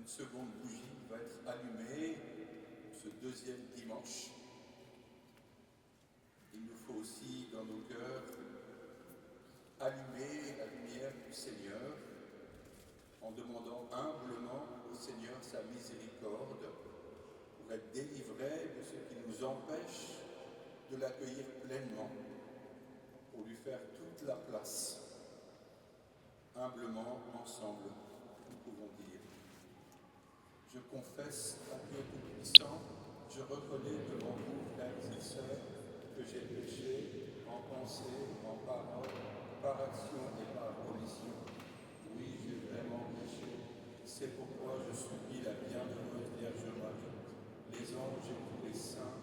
Une seconde bougie va être allumée ce deuxième dimanche. Il nous faut aussi dans nos cœurs allumer la lumière du Seigneur en demandant humblement au Seigneur sa miséricorde pour être délivrés de ce qui nous empêche de l'accueillir pleinement, pour lui faire toute la place. Humblement, ensemble, nous pouvons dire: je confesse à Dieu Tout-Puissant, je reconnais devant vous, frères et sœurs, que j'ai péché en pensée, en parole, par action et par omission. Oui, j'ai vraiment péché. C'est pourquoi je supplie la bienheureuse Vierge Marie, les anges et tous les saints,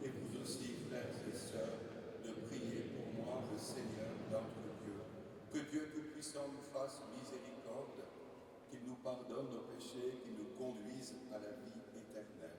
et vous aussi, frères et sœurs, de prier pour moi, le Seigneur notre Dieu. Que Dieu Tout-Puissant nous fasse miséricorde, qu'il nous pardonne nos péchés, qu'il nous conduise à la vie éternelle.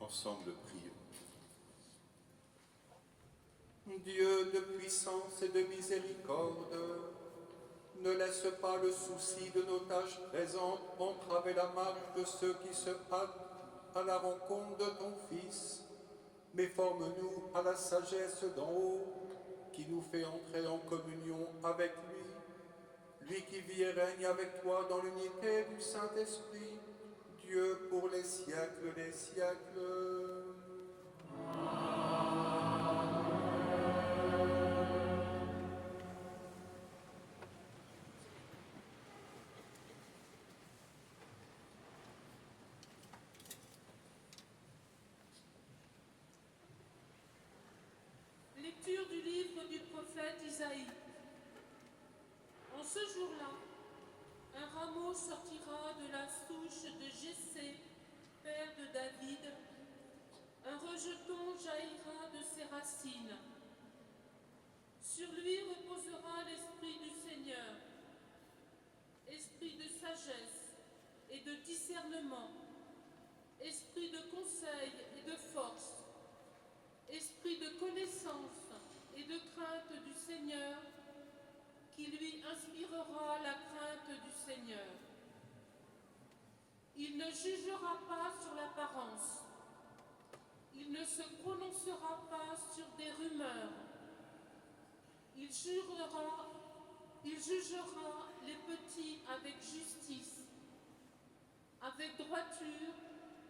Ensemble, prions. Dieu de puissance et de miséricorde, ne laisse pas le souci de nos tâches présentes entraver la marche de ceux qui se hâtent à la rencontre de ton Fils, mais forme-nous à la sagesse d'en haut, qui nous fait entrer en communion avec lui, lui qui vit et règne avec toi dans l'unité du Saint-Esprit, Dieu pour les siècles des siècles. Lecture du livre du prophète Isaïe. En ce jour-là, un rameau sortira de la souche de Jessé, père de David. Un rejeton jaillira de ses racines. Sur lui reposera l'esprit du Seigneur, esprit de sagesse et de discernement, esprit de conseil et de force, esprit de connaissance et de crainte du Seigneur, qui lui inspirera la crainte du Seigneur. Il ne jugera pas sur l'apparence, il ne se prononcera pas sur des rumeurs, il jugera les petits avec justice, avec droiture,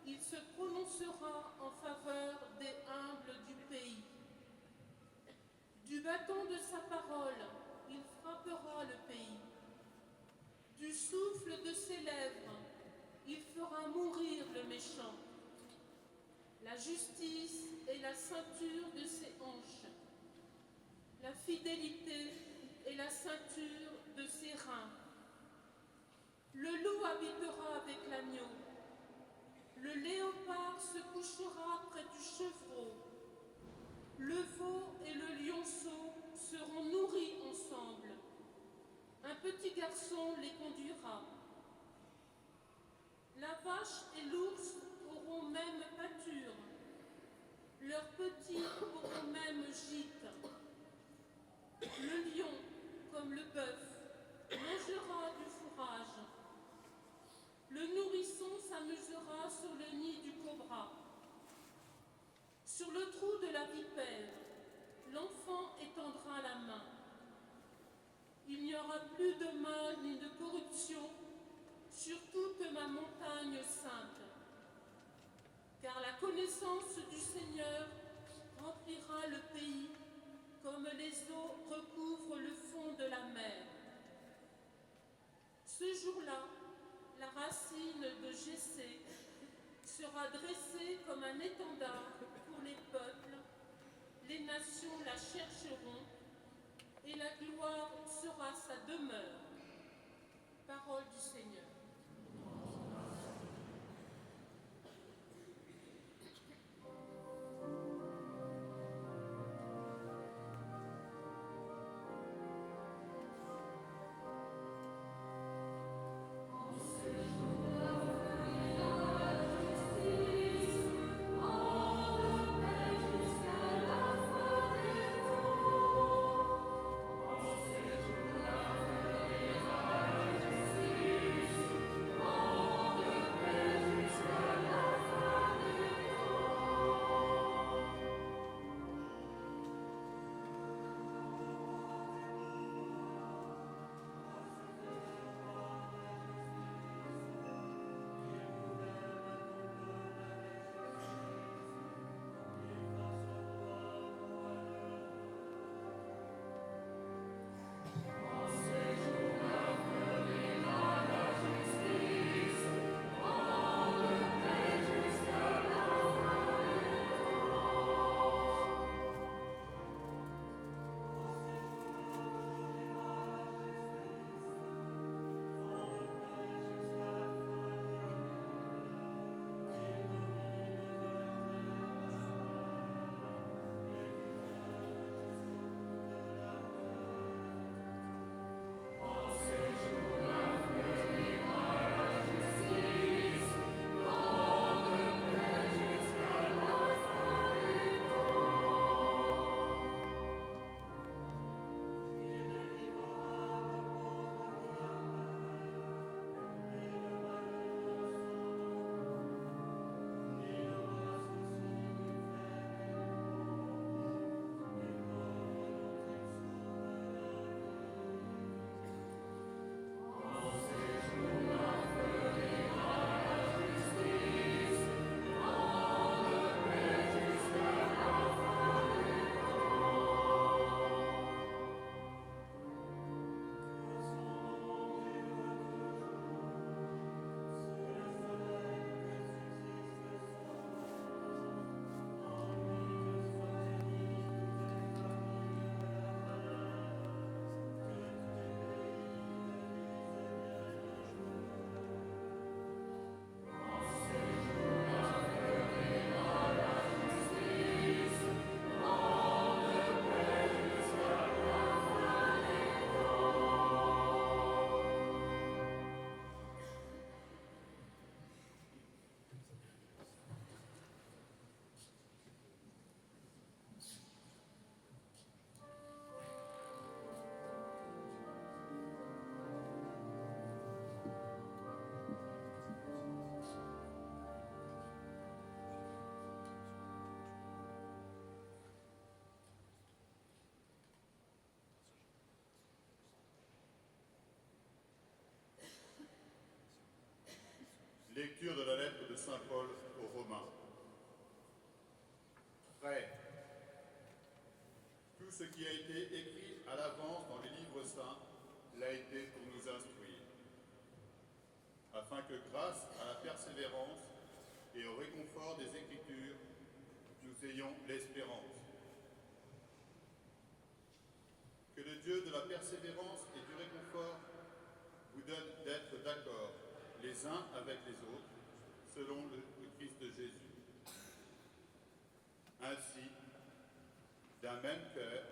il se prononcera en faveur des humbles du pays. Du bâton de sa parole, il frappera le pays. Du souffle de ses lèvres, il fera mourir le méchant. La justice est la ceinture de ses hanches. La fidélité est la ceinture de ses reins. Le loup habitera avec l'agneau. Le léopard se couchera près du chevreau. Le veau et le lionceau seront nourris ensemble. Un petit garçon les conduira. La vache et l'ours auront même pâture. Leurs petits auront même gîte. Le lion, comme le bœuf, mangera du fourrage. Le nourrisson s'amusera sur le nid du cobra. Sur le trou de la vipère, l'enfant étendra la main. Il n'y aura plus de mal ni de corruption sur toute ma montagne sainte, car la connaissance du Seigneur remplira le pays comme les eaux recouvrent le fond de la mer. Ce jour-là, la racine de Jessé sera dressée comme un étendard pour les peuples, les nations la chercheront et la gloire sera sa demeure. Parole du Seigneur. Lecture de la lettre de Saint Paul aux Romains. Frères, tout ce qui a été écrit à l'avance dans les livres saints l'a été pour nous instruire, afin que grâce à la persévérance et au réconfort des Écritures, nous ayons l'espérance. Que le Dieu de la persévérance et du réconfort vous donne d'être d'accord les uns avec les autres, selon le Christ de Jésus. Ainsi, d'un même cœur,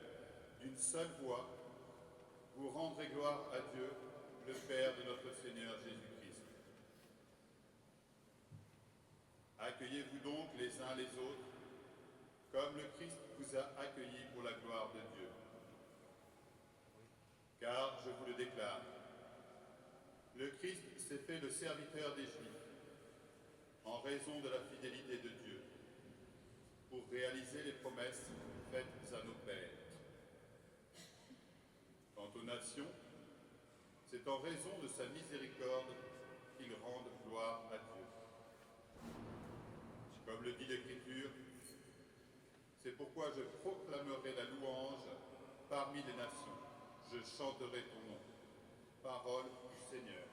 d'une seule voix, vous rendrez gloire à Dieu, le Père de notre Seigneur Jésus-Christ. Accueillez-vous donc les uns les autres, comme le Christ vous a accueillis pour la gloire de Dieu. Car, je vous le déclare, le Christ s'est fait le serviteur des Juifs, en raison de la fidélité de Dieu, pour réaliser les promesses faites à nos pères. Quant aux nations, en raison de sa miséricorde qu'il rende gloire à Dieu. Comme le dit l'Écriture, c'est pourquoi je proclamerai la louange parmi les nations. Je chanterai ton nom. Parole du Seigneur.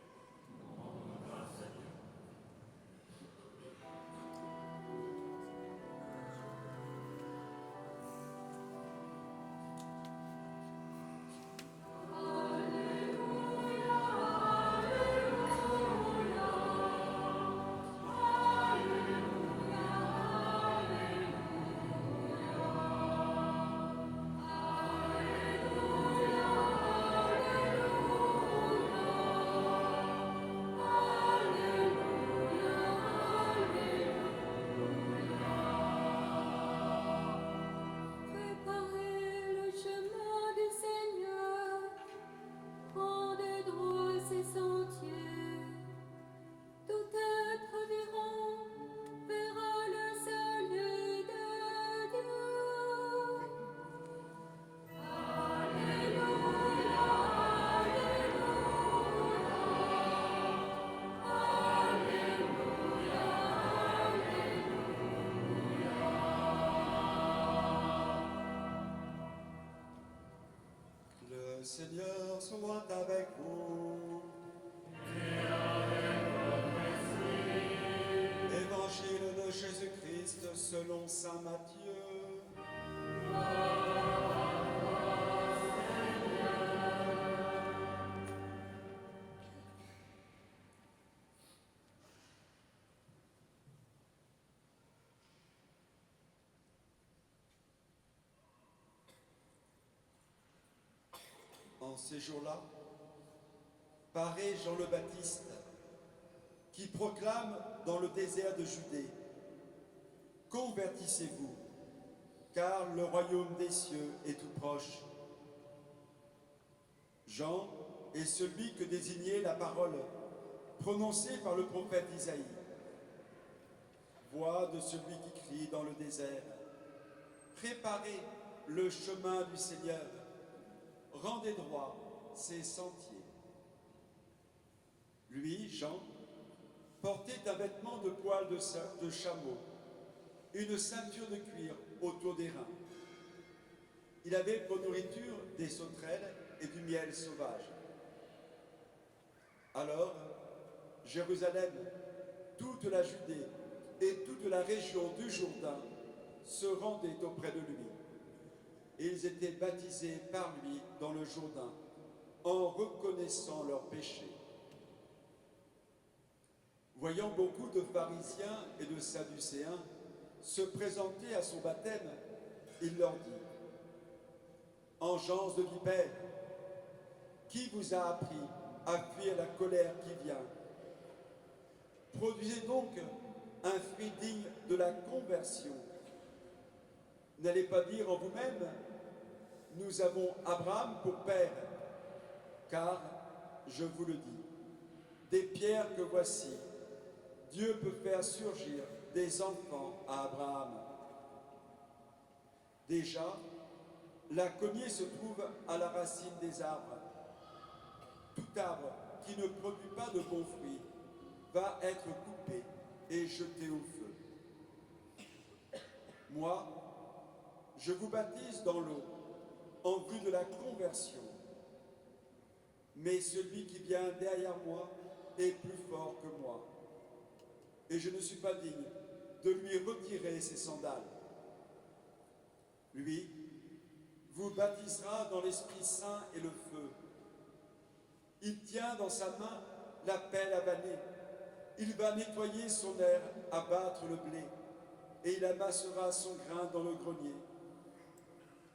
Le Seigneur soit avec vous. Évangile de Jésus-Christ selon saint Matthieu. En ces jours-là, paraît Jean le Baptiste, qui proclame dans le désert de Judée: Convertissez-vous, car le royaume des cieux est tout proche. Jean est celui que désignait la parole prononcée par le prophète Isaïe. Voix de celui qui crie dans le désert: Préparez le chemin du Seigneur, rendez droit ses sentiers. Lui, Jean, portait un vêtement de poil de chameau, une ceinture de cuir autour des reins. Il avait pour nourriture des sauterelles et du miel sauvage. Alors, Jérusalem, toute la Judée et toute la région du Jourdain se rendaient auprès de lui. Et ils étaient baptisés par lui dans le Jourdain, en reconnaissant leurs péchés. Voyant beaucoup de pharisiens et de sadducéens se présenter à son baptême, il leur dit: Engeance de vipères, qui vous a appris à fuir la colère qui vient? Produisez donc un fruit digne de la conversion. N'allez pas dire en vous-même: Nous avons Abraham pour père, car, je vous le dis, des pierres que voici, Dieu peut faire surgir des enfants à Abraham. Déjà, la cognée se trouve à la racine des arbres. Tout arbre qui ne produit pas de bons fruits va être coupé et jeté au feu. Moi, je vous baptise dans l'eau en vue de la conversion. Mais celui qui vient derrière moi est plus fort que moi. Et je ne suis pas digne de lui retirer ses sandales. Lui vous baptisera dans l'Esprit Saint et le feu. Il tient dans sa main la pelle à vanner. Il va nettoyer son aire, abattre le blé, et il amassera son grain dans le grenier.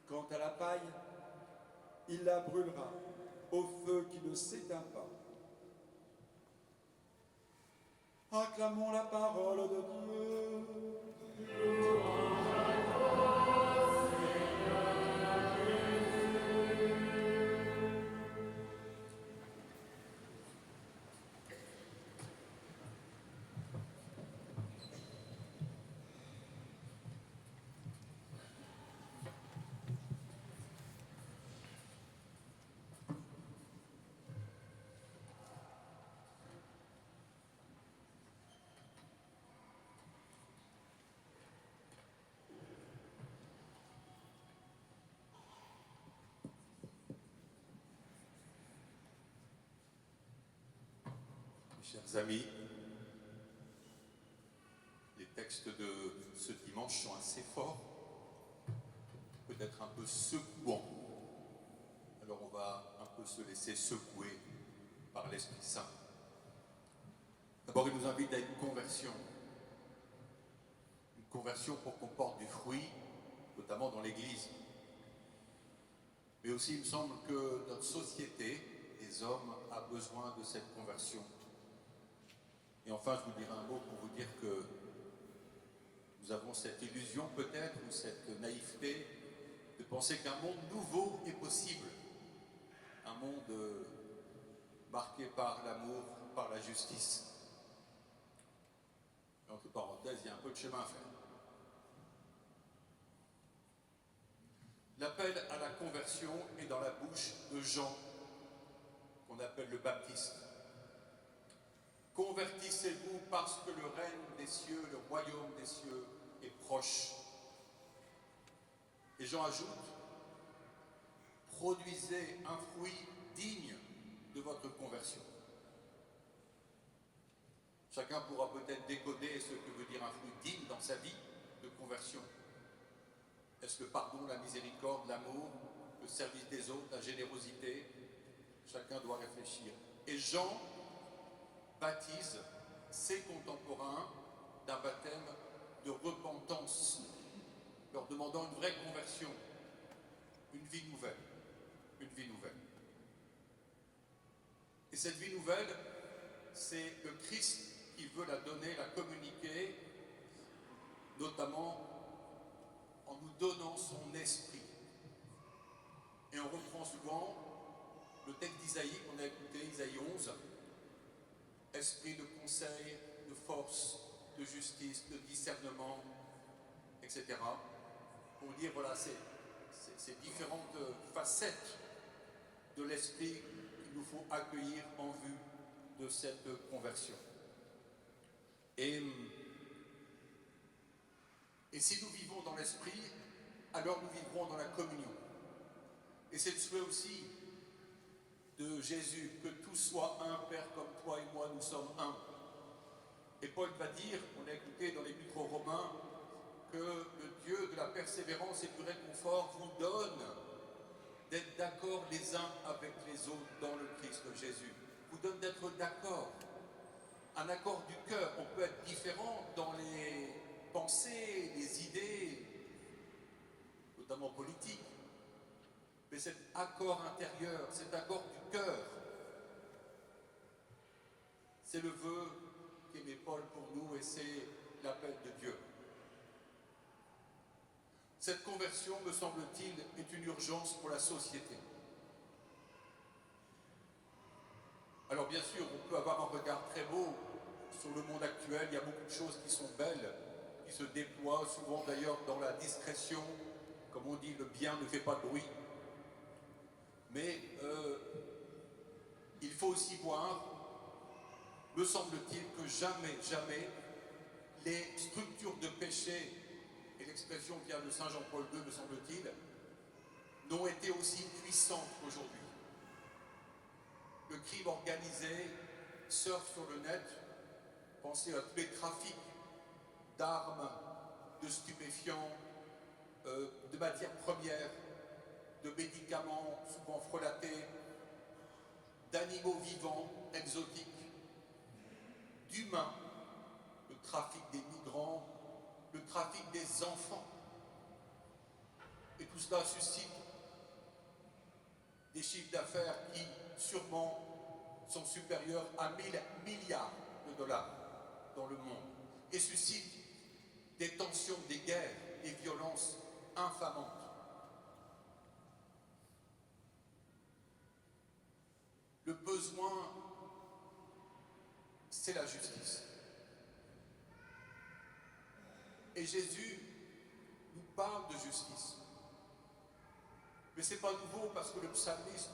Quant à la paille, il la brûlera au feu qui ne s'éteint pas. Acclamons la parole de Dieu. Chers amis, les textes de ce dimanche sont assez forts, peut-être un peu secouants. Alors on va un peu se laisser secouer par l'Esprit Saint. D'abord, il nous invite à une conversion pour qu'on porte du fruit, notamment dans l'Église. Mais aussi, il me semble que notre société, les hommes, a besoin de cette conversion. Et enfin, je vous dirai un mot pour vous dire que nous avons cette illusion peut-être, ou cette naïveté, de penser qu'un monde nouveau est possible. Un monde marqué par l'amour, par la justice. Entre parenthèses, il y a un peu de chemin à faire. L'appel à la conversion est dans la bouche de Jean, qu'on appelle le Baptiste. Convertissez-vous parce que le règne des cieux, le royaume des cieux est proche. Et Jean ajoute, produisez un fruit digne de votre conversion. Chacun pourra peut-être décoder ce que veut dire un fruit digne dans sa vie de conversion. Est-ce le pardon, la miséricorde, l'amour, le service des autres, la générosité? Chacun doit réfléchir. Et Jean baptise ses contemporains d'un baptême de repentance, leur demandant une vraie conversion, une vie nouvelle, une vie nouvelle. Et cette vie nouvelle, c'est le Christ qui veut la donner, la communiquer, notamment en nous donnant son esprit. Et on reprend souvent le texte d'Isaïe qu'on a écouté, Isaïe 11, esprit de conseil, de force, de justice, de discernement, etc. Pour dire, voilà, ces différentes facettes de l'esprit qu'il nous faut accueillir en vue de cette conversion. Et si nous vivons dans l'esprit, alors nous vivrons dans la communion. Et c'est le souhait aussi de Jésus, que tout soit un, Père, comme toi et moi, nous sommes un. Et Paul va dire, on a écouté dans l'Épître aux Romains, que le Dieu de la persévérance et du réconfort vous donne d'être d'accord les uns avec les autres dans le Christ Jésus. Vous donne d'être d'accord. Un accord du cœur. On peut être différent dans les pensées, les idées, notamment politiques. Mais cet accord intérieur, cet accord du cœur, c'est le vœu qu'aimait Paul pour nous et c'est l'appel de Dieu. Cette conversion, me semble-t-il, est une urgence pour la société. Alors bien sûr, on peut avoir un regard très beau sur le monde actuel, il y a beaucoup de choses qui sont belles, qui se déploient, souvent d'ailleurs dans la discrétion, comme on dit, le bien ne fait pas de bruit. Mais il faut aussi voir, me semble-t-il, que jamais, les structures de péché, et l'expression vient de Saint Jean-Paul II, me semble-t-il, n'ont été aussi puissantes qu'aujourd'hui. Le crime organisé surfe sur le net, pensez à tous les trafics d'armes, de stupéfiants, de matières premières, de médicaments souvent frelatés, d'animaux vivants, exotiques, d'humains, le trafic des migrants, le trafic des enfants. Et tout cela suscite des chiffres d'affaires qui, sûrement, sont supérieurs à 1000 milliards de dollars dans le monde et suscite des tensions, des guerres, des violences infamantes. Le besoin, c'est la justice. Et Jésus nous parle de justice. Mais ce n'est pas nouveau parce que le psalmiste,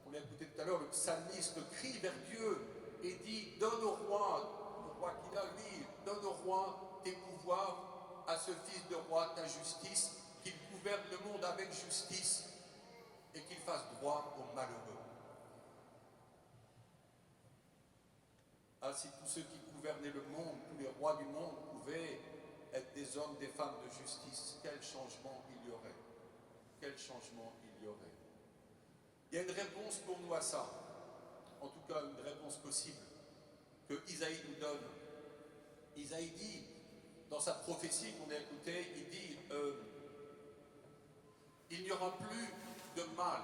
on l'a écouté tout à l'heure, le psalmiste crie vers Dieu et dit « Donne au roi, le roi qu'il a lui, donne au roi tes pouvoirs, à ce fils de roi ta justice, qu'il gouverne le monde avec justice et qu'il fasse droit aux malheureux. » Ah, si tous ceux qui gouvernaient le monde, tous les rois du monde pouvaient être des hommes, des femmes de justice, quel changement il y aurait. Quel changement il y aurait. Il y a une réponse pour nous à ça, en tout cas une réponse possible, que Isaïe nous donne. Isaïe dit, dans sa prophétie qu'on a écoutée, il dit il n'y aura plus de mal,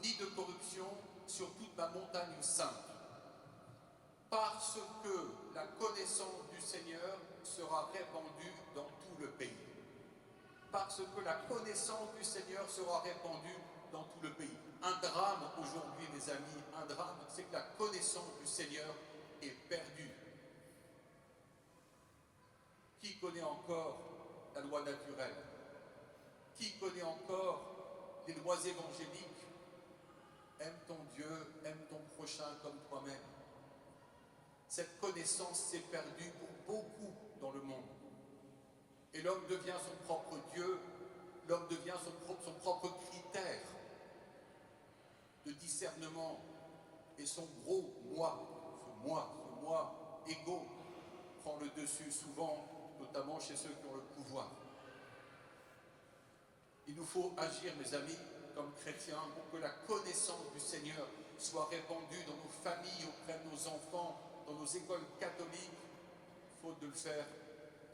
ni de corruption sur toute ma montagne sainte, parce que la connaissance du Seigneur sera répandue dans tout le pays. Parce que la connaissance du Seigneur sera répandue dans tout le pays. Un drame aujourd'hui, mes amis, un drame, c'est que la connaissance du Seigneur est perdue. Qui connaît encore la loi naturelle? Qui connaît encore les lois évangéliques? Aime ton Dieu, aime ton prochain comme toi-même. Cette connaissance s'est perdue pour beaucoup dans le monde. Et l'homme devient son propre Dieu, l'homme devient son propre critère de discernement. Et son gros moi, ce moi égo, prend le dessus souvent, notamment chez ceux qui ont le pouvoir. Il nous faut agir, mes amis, comme chrétiens, pour que la connaissance du Seigneur soit répandue dans nos familles, auprès de nos enfants, dans nos écoles catholiques, faute de le faire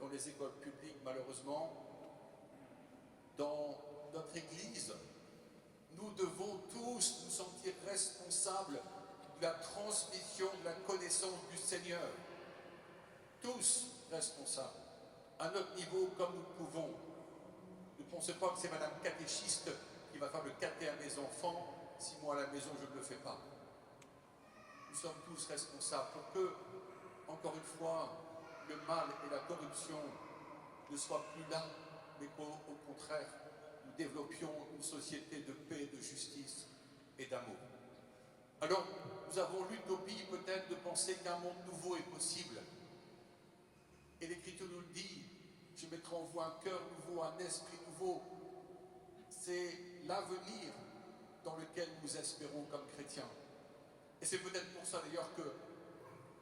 dans les écoles publiques, malheureusement, dans notre Église. Nous devons tous nous sentir responsables de la transmission de la connaissance du Seigneur. Tous responsables, à notre niveau comme nous pouvons. Ne pensez pas que c'est Madame catéchiste qui va faire le caté à mes enfants, si moi à la maison je ne le fais pas. Nous sommes tous responsables pour que, encore une fois, le mal et la corruption ne soient plus là, mais qu'au contraire, nous développions une société de paix, de justice et d'amour. Alors, nous avons l'utopie peut-être de penser qu'un monde nouveau est possible. Et l'Écriture nous le dit, je mettrai en vous un cœur nouveau, un esprit nouveau. C'est l'avenir dans lequel nous espérons comme chrétiens. Et c'est peut-être pour ça d'ailleurs que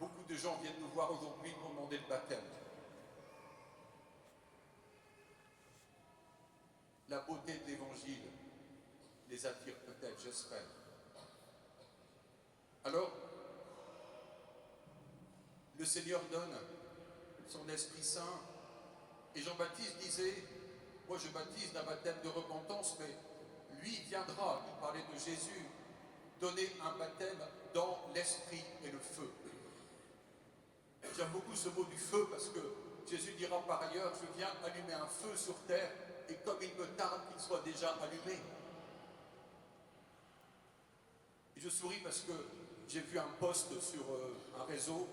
beaucoup de gens viennent nous voir aujourd'hui pour demander le baptême. La beauté de l'Évangile les attire peut-être, j'espère. Alors, le Seigneur donne son Esprit Saint, et Jean-Baptiste disait, moi je baptise d'un baptême de repentance, mais lui viendra, il parlait de Jésus, donner un baptême dans l'esprit et le feu. J'aime beaucoup ce mot du feu parce que Jésus dira par ailleurs, je viens allumer un feu sur terre et comme il me tarde qu'il soit déjà allumé. Et je souris parce que j'ai vu un post sur un réseau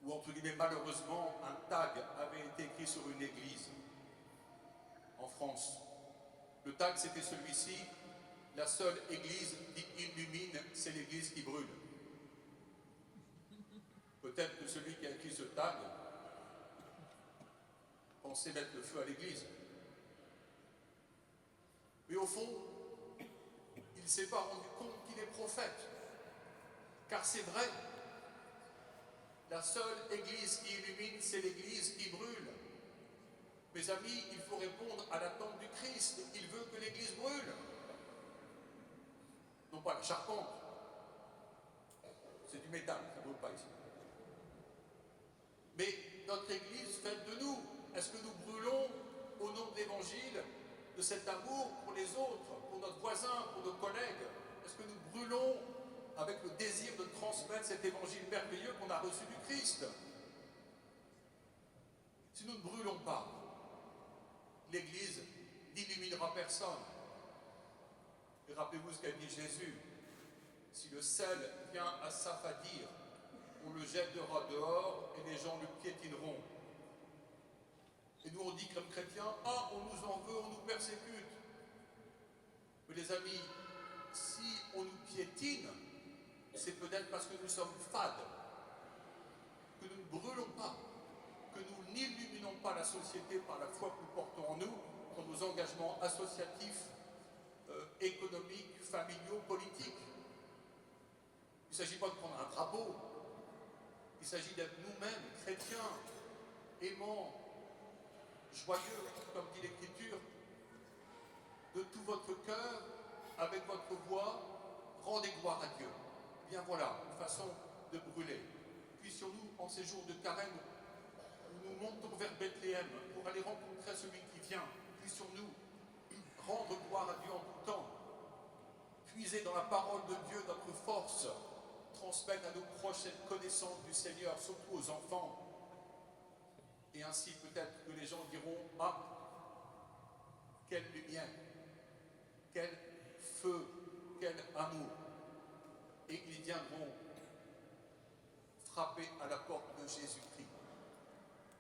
où, entre guillemets, malheureusement, un tag avait été écrit sur une église en France. Le tag, c'était celui-ci, la seule église qui illumine, c'est l'église qui brûle. Peut-être que celui qui a écrit ce tag pensait mettre le feu à l'église. Mais au fond, il ne s'est pas rendu compte qu'il est prophète. Car c'est vrai, la seule église qui illumine, c'est l'église qui brûle. Mes amis, il faut répondre à l'attente du Christ. Il veut que l'église brûle. Non pas la charpente. C'est du métal, ça ne brûle pas ici. Mais notre église faite de nous, est-ce que nous brûlons au nom de l'évangile, de cet amour pour les autres, pour notre voisin, pour nos collègues? Est-ce que nous brûlons avec le désir de transmettre cet évangile merveilleux qu'on a reçu du Christ? Si nous ne brûlons pas, l'Église n'illuminera personne. Et rappelez-vous ce qu'a dit Jésus. Si le sel vient à s'affadir, on le jettera dehors et les gens le piétineront. Et nous on dit comme chrétiens, ah, on nous en veut, on nous persécute. Mais les amis, si on nous piétine, c'est peut-être parce que nous sommes fades, que nous ne brûlons pas, que nous n'illuminons pas la société par la foi que nous portons en nous, dans nos engagements associatifs, économiques, familiaux, politiques. Il ne s'agit pas de prendre un drapeau, Il s'agit d'être nous-mêmes, chrétiens, aimants, joyeux, comme dit l'Écriture, de tout votre cœur, avec votre voix, rendez gloire à Dieu. Bien voilà, une façon de brûler. Puissions-nous, en ces jours de carême, où nous montons vers Bethléem pour aller rencontrer celui qui vient, puissions-nous rendre gloire à Dieu en tout temps, puiser dans la parole de Dieu notre force, transmettre à nos proches cette connaissance du Seigneur, surtout aux enfants. Et ainsi peut-être que les gens diront, ah, quelle lumière, quel feu, quel amour. Et ils viendront frapper à la porte de Jésus-Christ.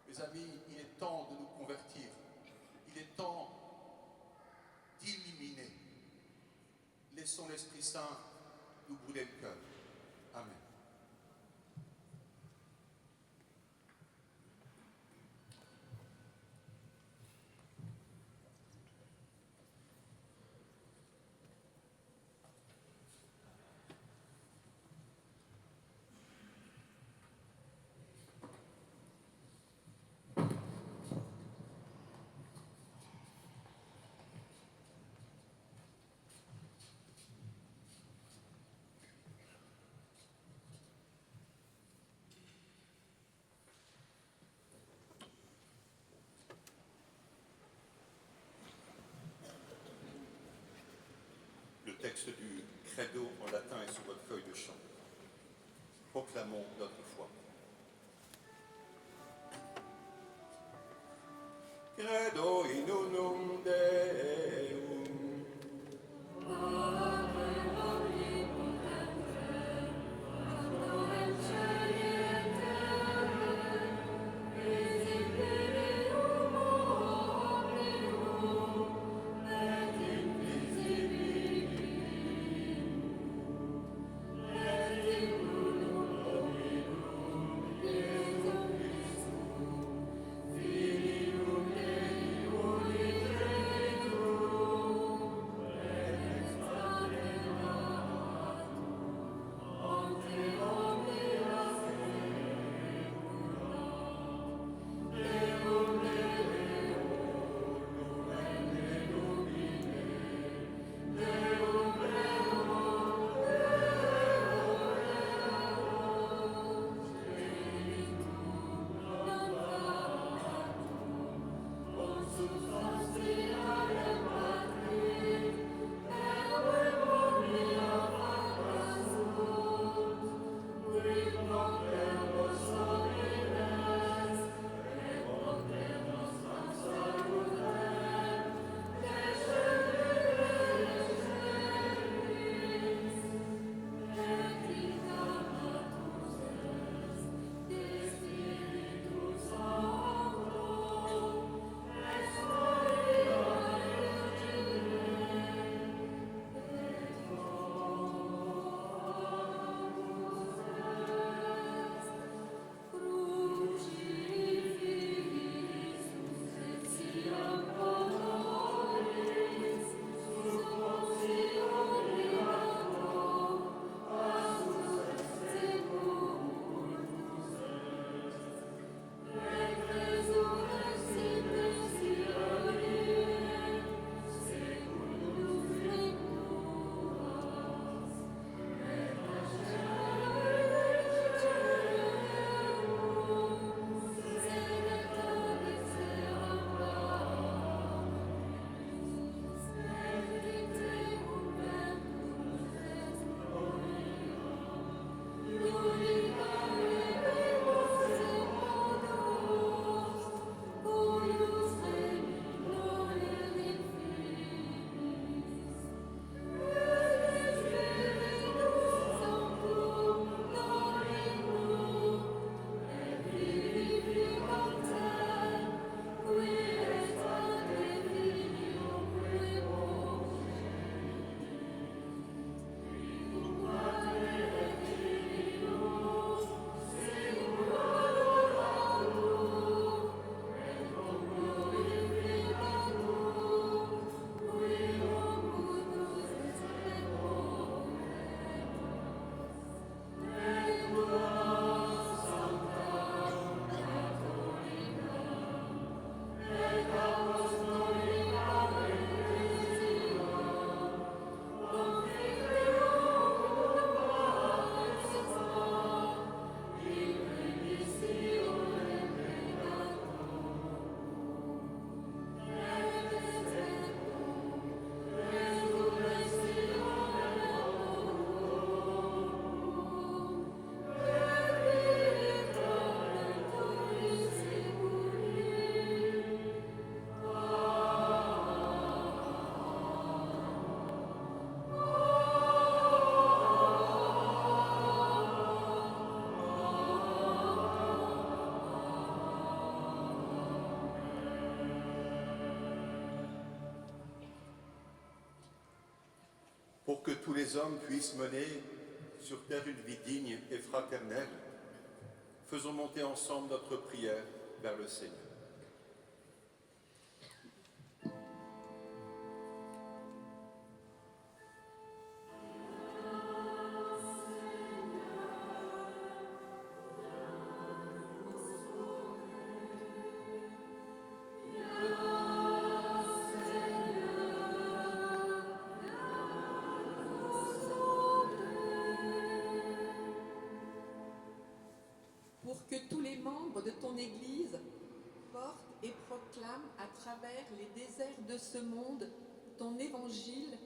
Mes amis, il est temps de nous convertir. Il est temps d'illuminer. Laissons l'Esprit Saint nous brûler le cœur. Amen. Le texte du credo en latin est sur votre feuille de chant. Proclamons notre foi. Credo in unum Deum. Filium Dei que tous les hommes puissent mener sur terre une vie digne et fraternelle, faisons monter ensemble notre prière vers le Seigneur. Pour que tous les membres de ton Église portent et proclament à travers les déserts de ce monde ton évangile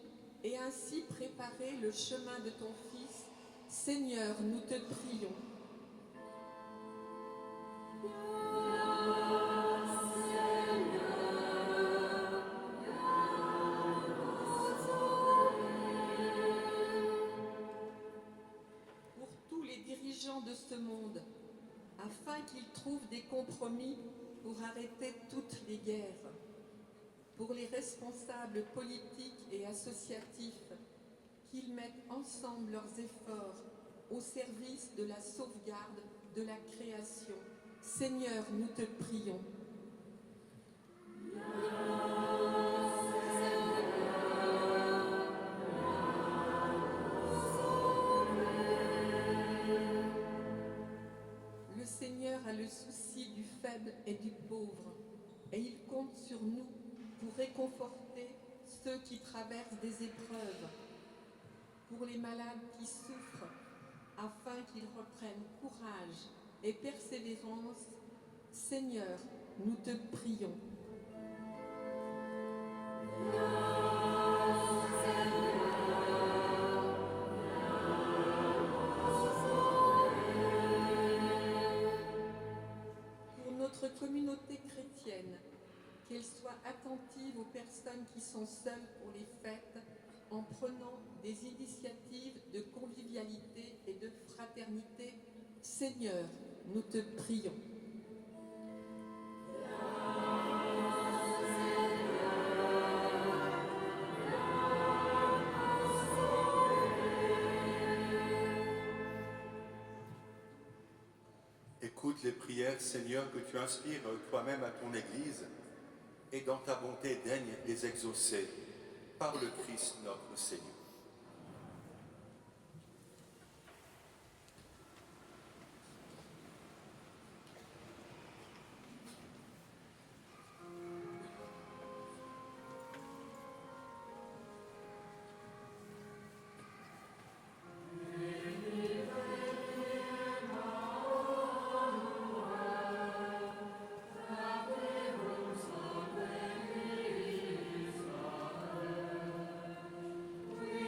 et ainsi préparer le chemin de ton Fils, Seigneur, nous te prions. Pour tous les dirigeants de ce monde, afin qu'ils trouvent des compromis pour arrêter toutes les guerres. Pour les responsables politiques et associatifs, qu'ils mettent ensemble leurs efforts au service de la sauvegarde de la création. Seigneur, nous te prions. Le Seigneur a le souci du faible et du pauvre, et il compte sur nous pour réconforter ceux qui traversent des épreuves, pour les malades qui souffrent, afin qu'ils reprennent courage et persévérance. Seigneur, nous te prions. Notre communauté chrétienne, qu'elle soit attentive aux personnes qui sont seules pour les fêtes, en prenant des initiatives de convivialité et de fraternité. Seigneur, nous te prions. Écoute les prières, Seigneur, que tu inspires toi-même à ton Église, et dans ta bonté daigne les exaucer par le Christ notre Seigneur. We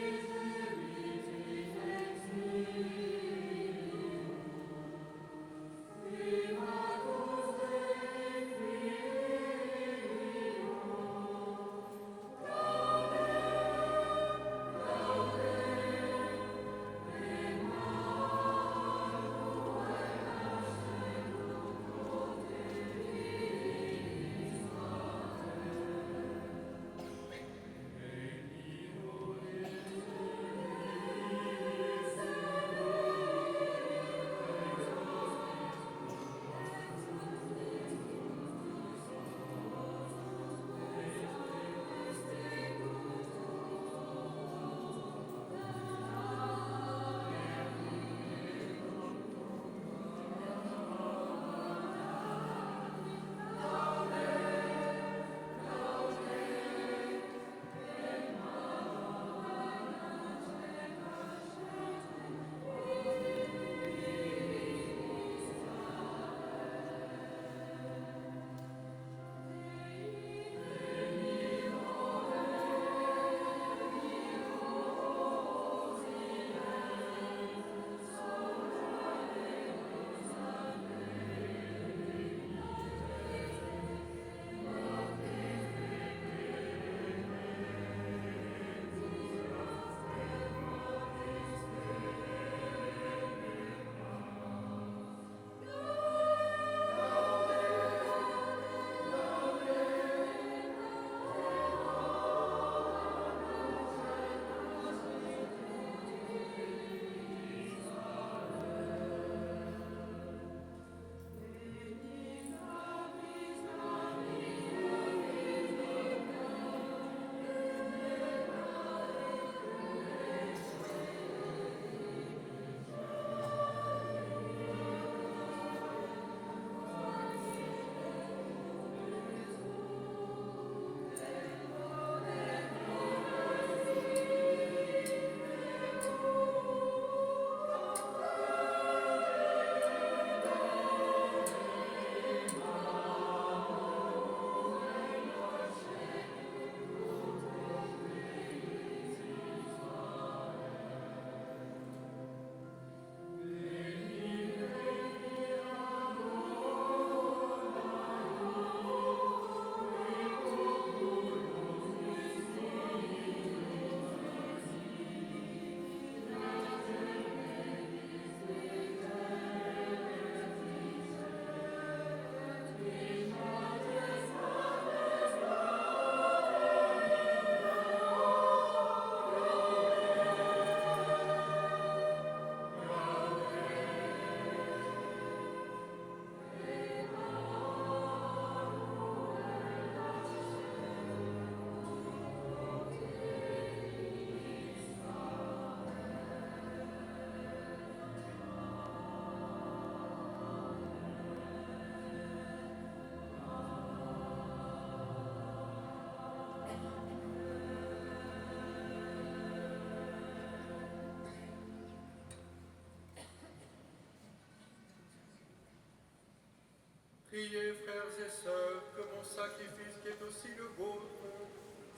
Priez, frères et sœurs, que mon sacrifice, qui est aussi le vôtre,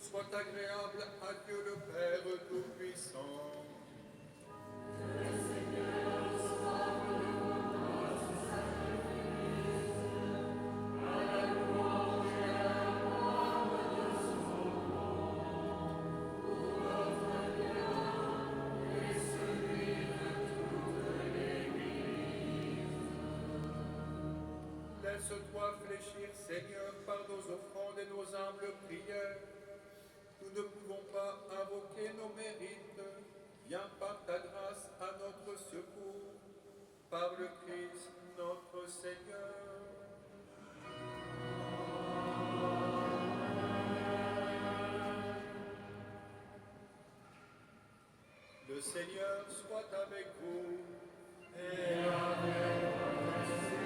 soit agréable à Dieu le Père Tout-Puissant. Laisse-toi fléchir, Seigneur, par nos offrandes et nos humbles prières. Nous ne pouvons pas invoquer nos mérites. Viens par ta grâce à notre secours. Par le Christ, notre Seigneur. Le Seigneur soit avec vous. Et avec votre esprit.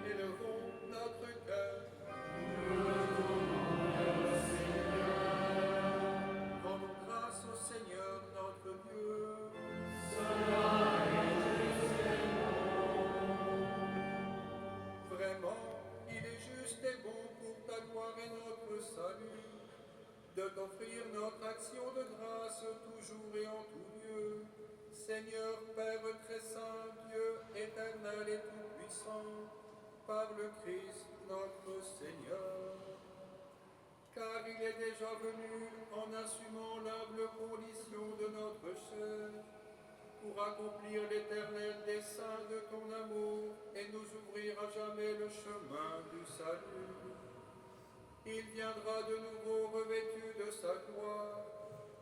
Élevons notre cœur. Rendons grâce au Seigneur notre Dieu. Vraiment, il est juste et bon pour ta gloire et notre salut de t'offrir notre action de grâce toujours et en tout lieu. Seigneur, Père très saint, Dieu éternel et tout-puissant, par le Christ notre Seigneur. Car il est déjà venu en assumant l'humble condition de notre chair, pour accomplir l'éternel dessein de ton amour et nous ouvrir à jamais le chemin du salut. Il viendra de nouveau revêtu de sa gloire,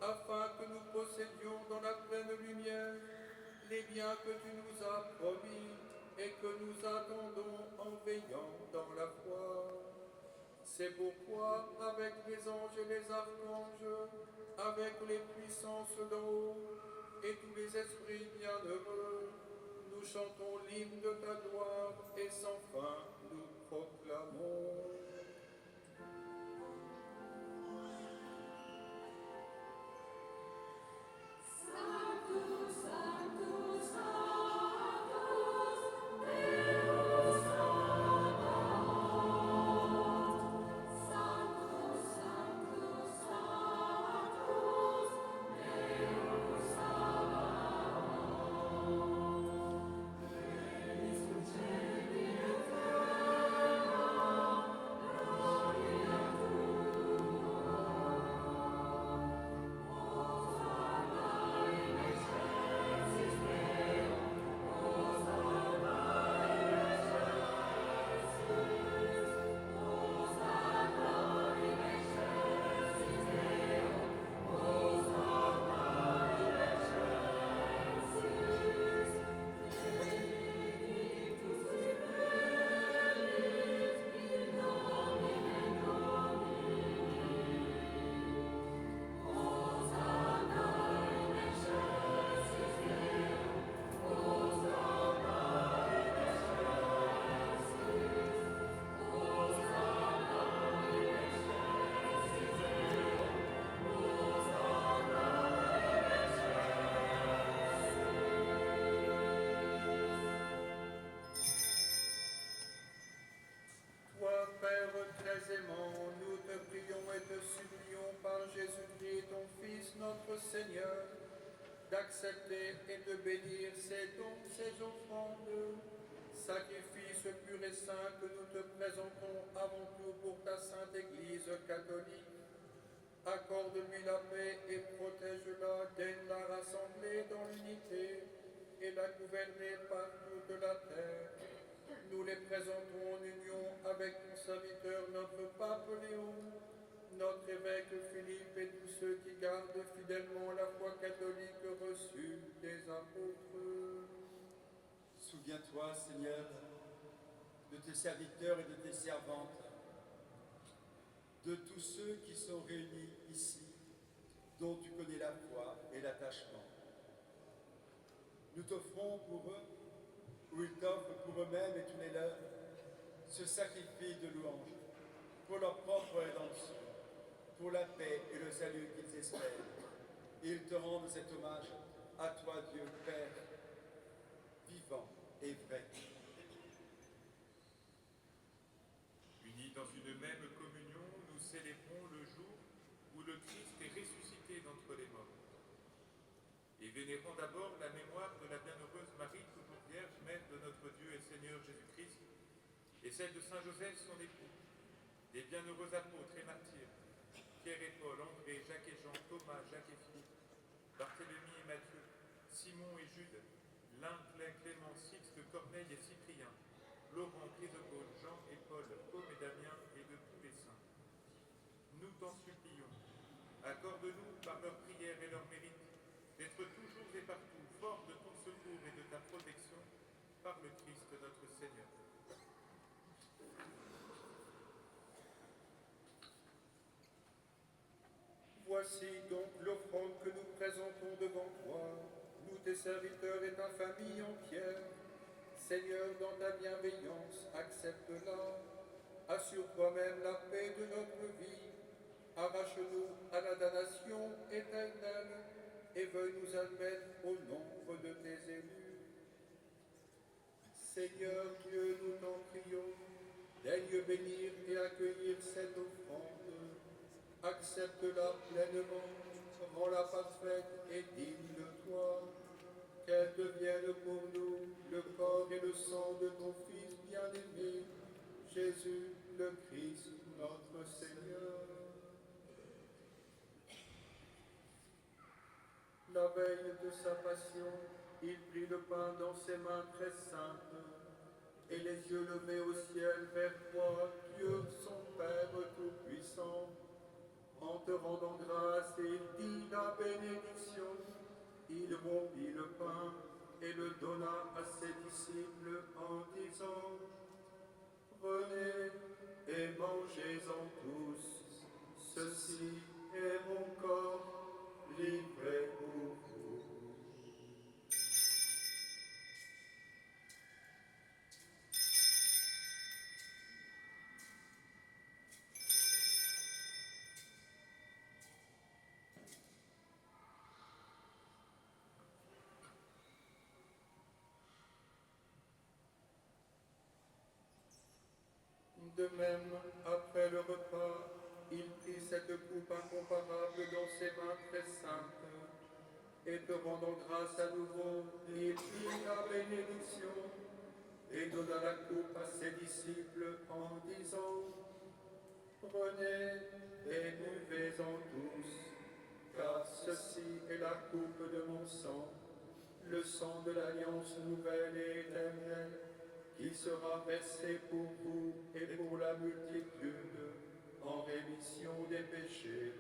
afin que nous possédions dans la pleine lumière les biens que tu nous as promis et que nous attendons en veillant dans la foi. C'est pourquoi, avec les anges et les archanges, avec les puissances d'en haut et tous les esprits bienheureux, nous chantons l'hymne de ta gloire et sans fin nous proclamons. Seigneur, d'accepter et de bénir ces dons, ces offrandes, sacrifice pur et saint que nous te présentons avant tout pour ta sainte Église catholique. Accorde-lui la paix et protège-la dès la rassembler dans l'unité et la gouverner par toute la terre. Nous les présentons en union avec ton serviteur, notre pape Léon, notre évêque Philippe et tous ceux qui gardent fidèlement la foi catholique reçue des apôtres. Souviens-toi, Seigneur, de tes serviteurs et de tes servantes, de tous ceux qui sont réunis ici, dont tu connais la foi et l'attachement. Nous t'offrons pour eux, ou ils t'offrent pour eux-mêmes et tous les leurs, ce sacrifice de louange, pour leur propre rédemption, pour la paix et le salut qu'ils espèrent. Et ils te rendent cet hommage à toi, Dieu Père, vivant et vrai. même communion, nous célébrons le jour où le Christ est ressuscité d'entre les morts. Et vénérons d'abord la mémoire de la bienheureuse Marie, toujours vierge, mère de notre Dieu et Seigneur Jésus-Christ, et celle de Saint Joseph, son époux, des bienheureux apôtres et martyrs, Pierre et Paul, André, Jacques et Jean, Thomas, Jacques et Philippe, Barthélemy et Matthieu, Simon et Jude, Lin, Clément, Sixte, Corneille et Cyprien, Laurent, Chrysopole, Jean et Paul, Côme et Damien et de tous les saints. Nous t'en supplions, accorde-nous par leurs prières et leurs mérites d'être toujours et partout forts de ton secours et de ta protection par le Christ notre Seigneur. Voici donc l'offrande que nous présentons devant toi, nous tes serviteurs et ta famille entière. Seigneur, dans ta bienveillance, accepte-la. Assure toi-même la paix de notre vie. Arrache-nous à la damnation éternelle et veuille nous admettre au nombre de tes élus. Seigneur Dieu, nous t'en prions, daigne bénir et accueillir cette offrande. Accepte-la pleinement, rends-la parfaite et digne de toi, qu'elle devienne pour nous le corps et le sang de ton Fils bien-aimé, Jésus le Christ, notre Seigneur. La veille de sa passion, il prit le pain dans ses mains très saintes, et les yeux levés au ciel vers toi, Dieu son Père Tout-Puissant, en te rendant grâce et dit la bénédiction, il rompit le pain et le donna à ses disciples en disant, prenez et mangez-en tous, ceci est mon corps livré pour vous. De même, après le repas, il prit cette coupe incomparable dans ses mains très saintes, et te rendant grâce à nouveau, il prit la bénédiction, et donna la coupe à ses disciples en disant, prenez et buvez-en tous, car ceci est la coupe de mon sang, le sang de l'alliance nouvelle et éternelle, qui sera versé pour vous et pour la multitude en rémission des péchés.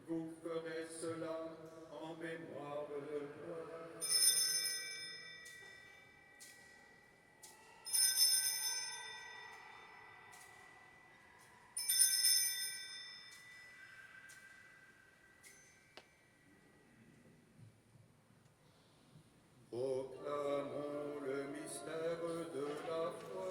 Vous ferez cela en mémoire de moi. Proclamons le mystère de la foi.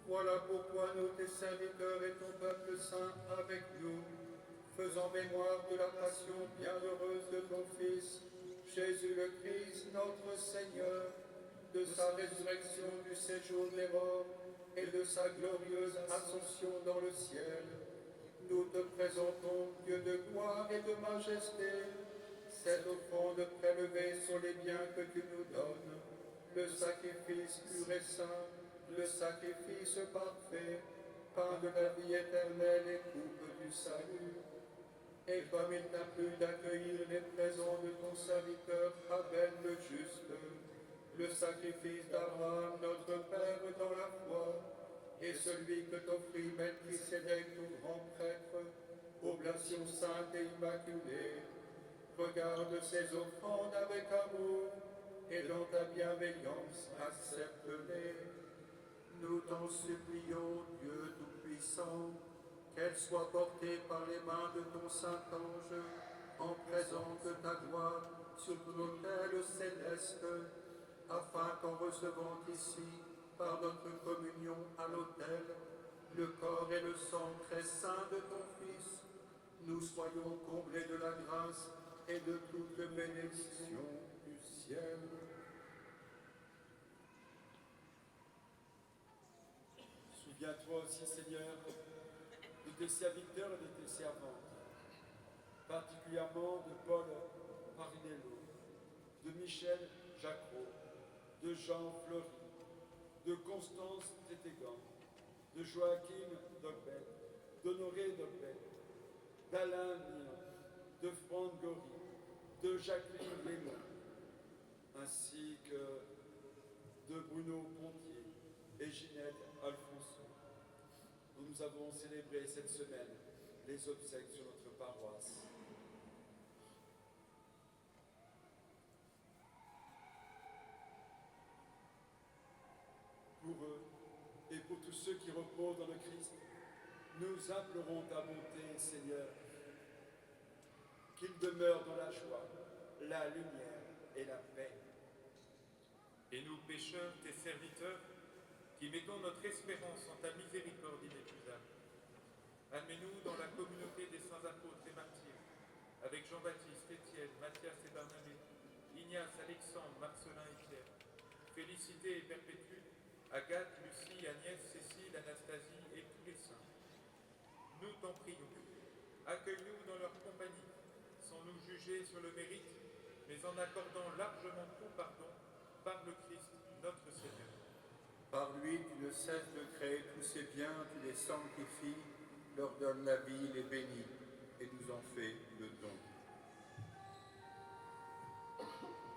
Voilà pourquoi nous, tes serviteurs et ton peuple saint avec nous, faisant mémoire de la passion bienheureuse de ton Fils, Jésus le Christ, notre Seigneur, de sa résurrection du séjour des morts et de sa glorieuse ascension dans le ciel, nous te présentons, Dieu de gloire et de majesté, cette offrande prélevée sur les biens que tu nous donnes, le sacrifice pur et saint, le sacrifice parfait, pain de la vie éternelle et coupe du salut. Et comme il t'a plu d'accueillir les présents de ton serviteur Abel le juste, le sacrifice d'Abraham notre Père dans la foi, et celui que t'offrit Melchisédek ton grand prêtre, oblation sainte et immaculée, regarde ces offrandes avec amour, et dans ta bienveillance accepte-les. Nous t'en supplions, Dieu Tout-Puissant, qu'elles soient portées par les mains de ton Saint-Ange en présence de ta gloire sur l'autel céleste, afin qu'en recevant ici, par notre communion à l'autel, le corps et le sang très saint de ton Fils, nous soyons comblés de la grâce et de toute bénédiction du ciel. Souviens-toi aussi, Seigneur, de tes serviteurs et de tes servantes, particulièrement de Paul Marinello, de Michel Jacquot, de Jean Fleury, de Constance Tétégan, de Joachim Dogbel, d'Honoré Dogbel, d'Alain Mion, de Franck Gory, de Jacqueline Lémon, ainsi que de Bruno Pontier et Ginette Alfonso. Nous avons célébré cette semaine les obsèques sur notre paroisse. Pour eux et pour tous ceux qui reposent dans le Christ, nous implorons ta bonté, Seigneur, qu'ils demeurent dans la joie, la lumière et la paix. Et nous, pécheurs, tes serviteurs, qui mettons notre espérance en ta miséricorde inépuisable, admets-nous dans la communauté des saints apôtres et martyrs, avec Jean-Baptiste, Étienne, Mathias et Barnabé, Ignace, Alexandre, Marcelin et Pierre, Félicité et Perpétue, Agathe, Lucie, Agnès, Cécile, Anastasie et tous les saints. Nous t'en prions. Accueille-nous dans leur compagnie, sans nous juger sur le mérite, mais en accordant largement tout pardon par le Christ, notre Seigneur. Par lui, tu ne cesses de créer tous ces biens, tu les sanctifies, leur donnes la vie, les bénis, et nous en fais le don.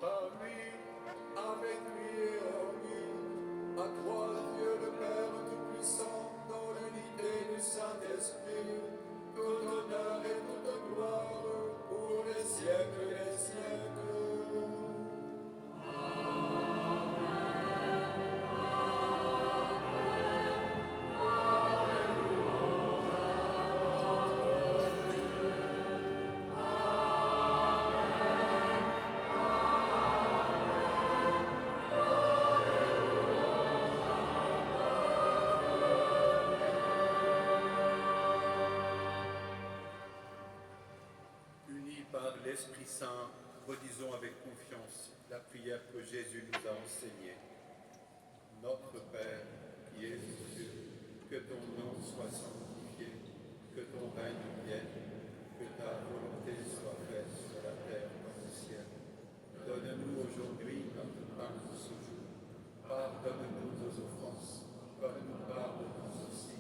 Par lui, avec lui et en lui, à toi, Dieu le Père Tout-Puissant, dans l'unité du Saint-Esprit, tout honneur et toute gloire, pour les siècles et les siècles. L'Esprit Saint, redisons avec confiance la prière que Jésus nous a enseignée. Notre Père, qui es aux cieux, que ton nom soit sanctifié, que ton règne vienne, que ta volonté soit faite sur la terre comme au ciel. Donne-nous aujourd'hui notre pain de ce jour. Pardonne-nous nos offenses, comme nous pardonnons aussi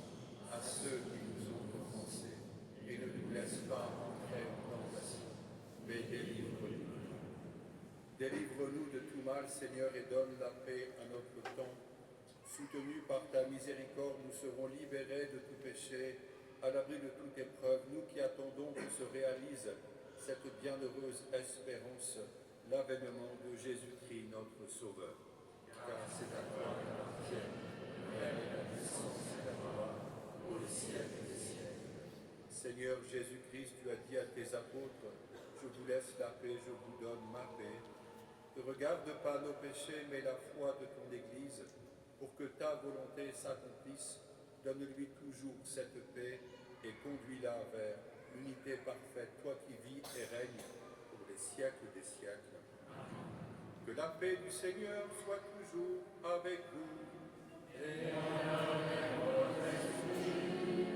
à ceux qui nous ont offensés, et ne nous laisse pas entrer en tentation, mais délivre-nous. Délivre-nous de tout mal, Seigneur, et donne la paix à notre temps. Soutenus par ta miséricorde, nous serons libérés de tout péché, à l'abri de toute épreuve, nous qui attendons que se réalise cette bienheureuse espérance, l'avènement de Jésus-Christ, notre Sauveur. Car c'est à toi qu'appartiennent la puissance et la gloire pour les siècles des siècles. Seigneur Jésus-Christ, tu as dit à tes apôtres, je vous laisse la paix, je vous donne ma paix. Ne regarde pas nos péchés, mais la foi de ton Église, pour que ta volonté s'accomplisse. Donne-lui toujours cette paix et conduis-la vers l'unité parfaite, toi qui vis et règnes pour les siècles des siècles. Que la paix du Seigneur soit toujours avec vous. Et avec votre esprit.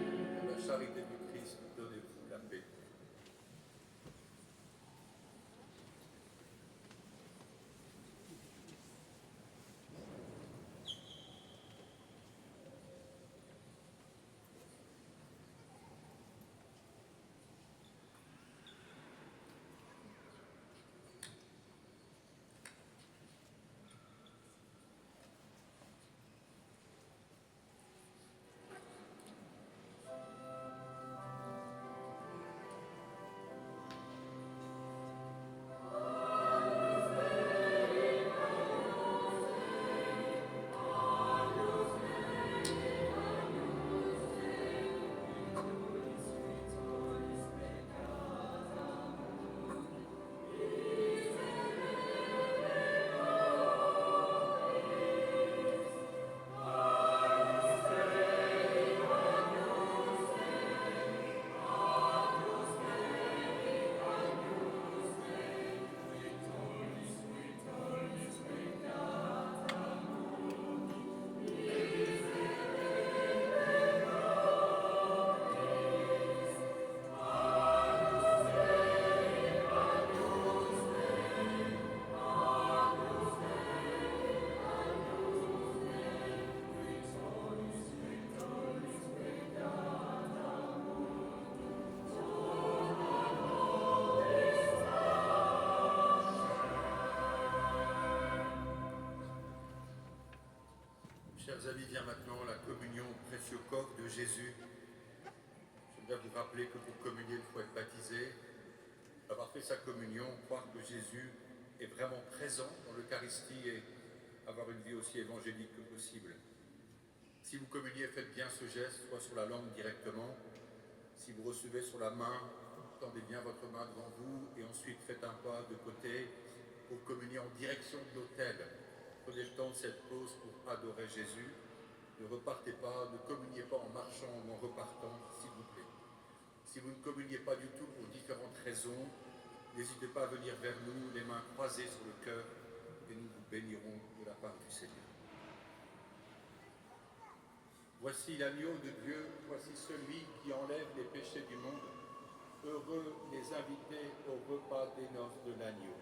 Pour la charité du Christ, donnez-vous la paix. Chers amis, vient maintenant la communion au précieux corps de Jésus. Je voudrais vous rappeler que pour communier, il faut être baptisé. Avoir fait sa communion, croire que Jésus est vraiment présent dans l'Eucharistie et avoir une vie aussi évangélique que possible. Si vous communiez, faites bien ce geste, soit sur la langue directement. Si vous recevez sur la main, tendez bien votre main devant vous et ensuite faites un pas de côté pour communier en direction de l'autel. Prenez le temps de cette pause pour adorer Jésus. Ne repartez pas, ne communiez pas en marchant ou en repartant, s'il vous plaît. Si vous ne communiez pas du tout pour différentes raisons, n'hésitez pas à venir vers nous, les mains croisées sur le cœur, et nous vous bénirons de la part du Seigneur. Voici l'agneau de Dieu, voici celui qui enlève les péchés du monde. Heureux les invités au repas des noces de l'agneau.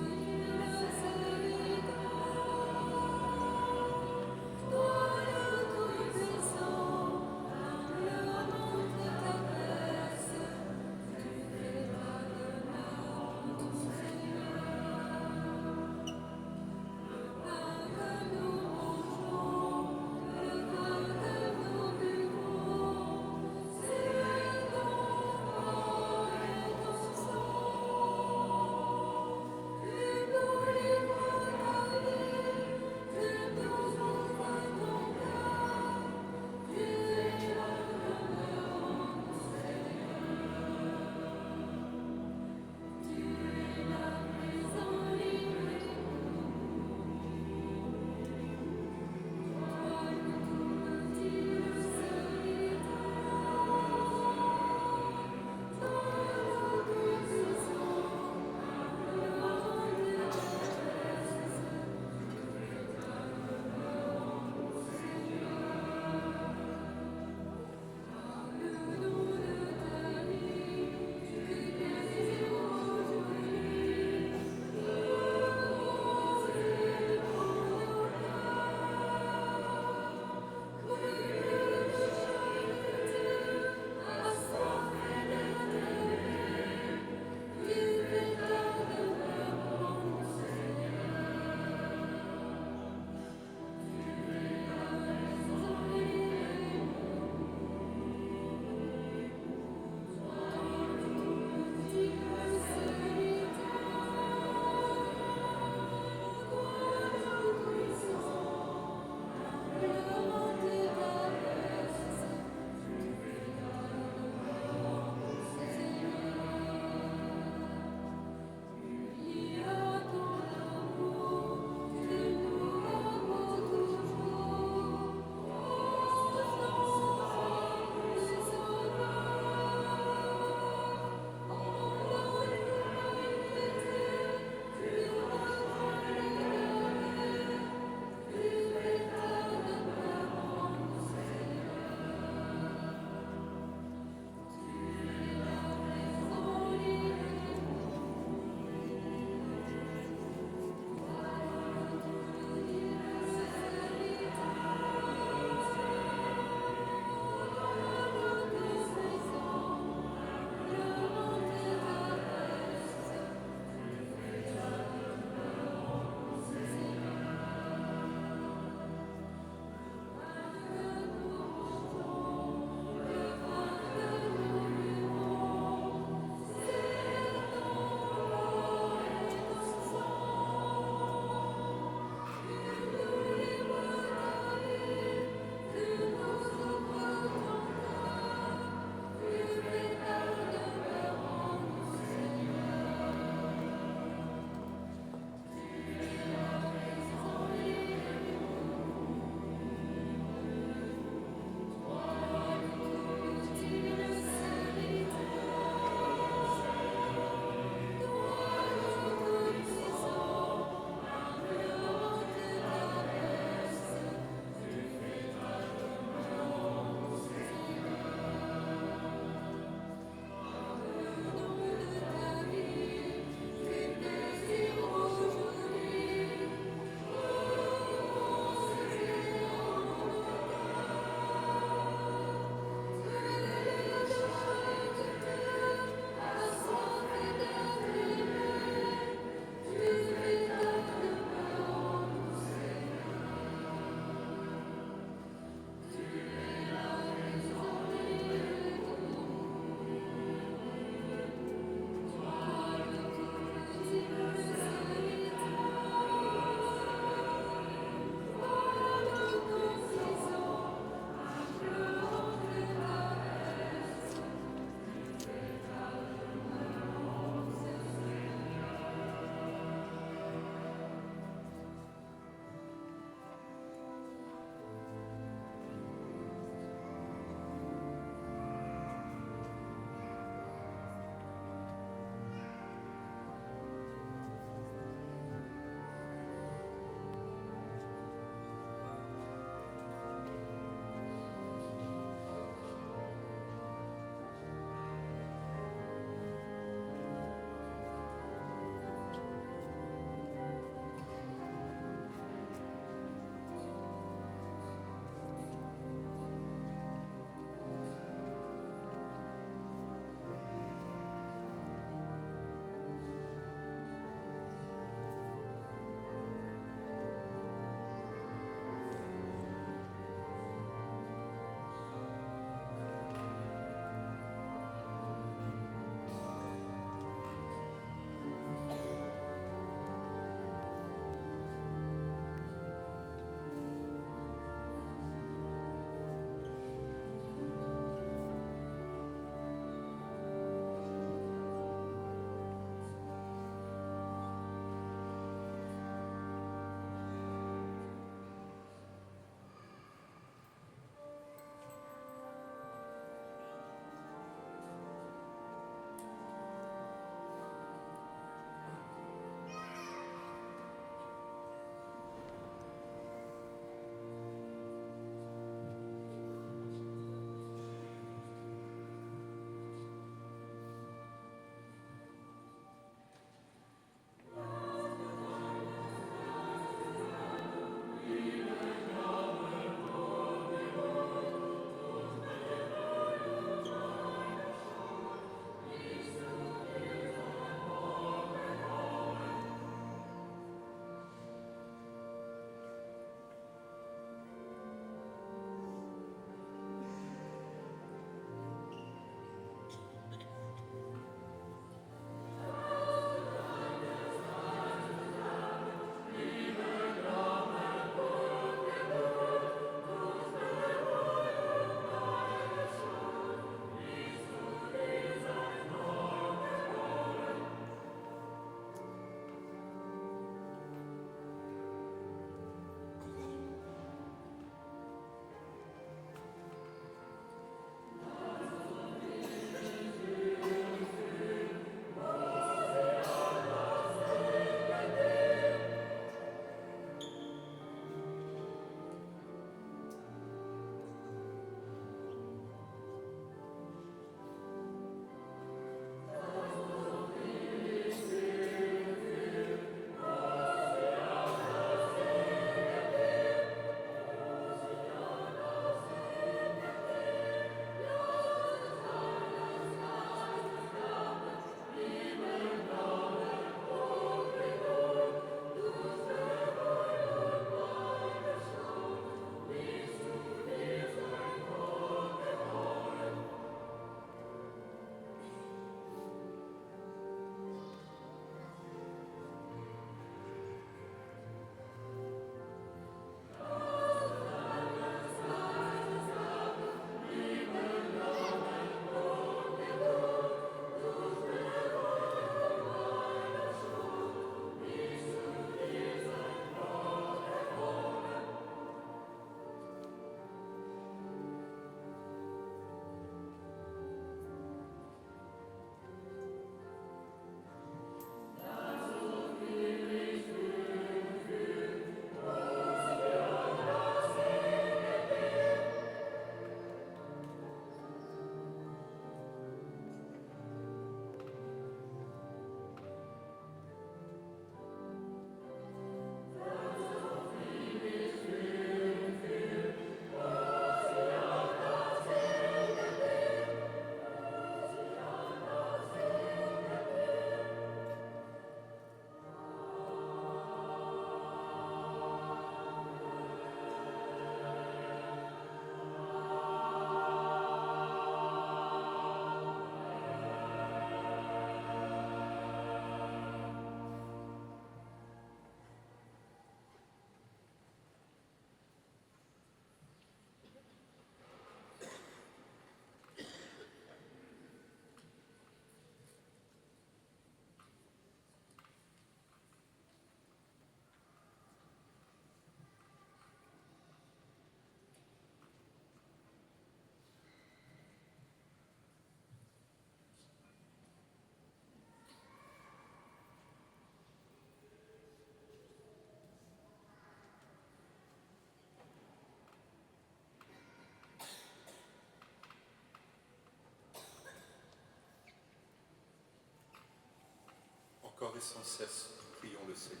et sans cesse, prions le Seigneur.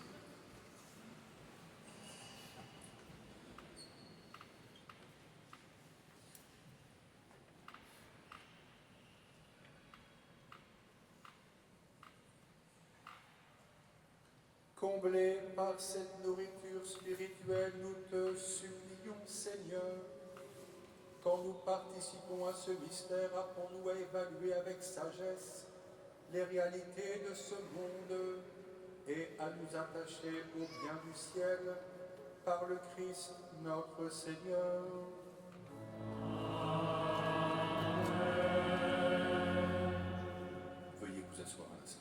Comblés par cette nourriture spirituelle, nous te supplions, Seigneur. Quand nous participons à ce mystère, apprends-nous à évaluer avec sagesse les réalités de ce monde et à nous attacher au bien du ciel par le Christ notre Seigneur. Veuillez vous asseoir à l'instant.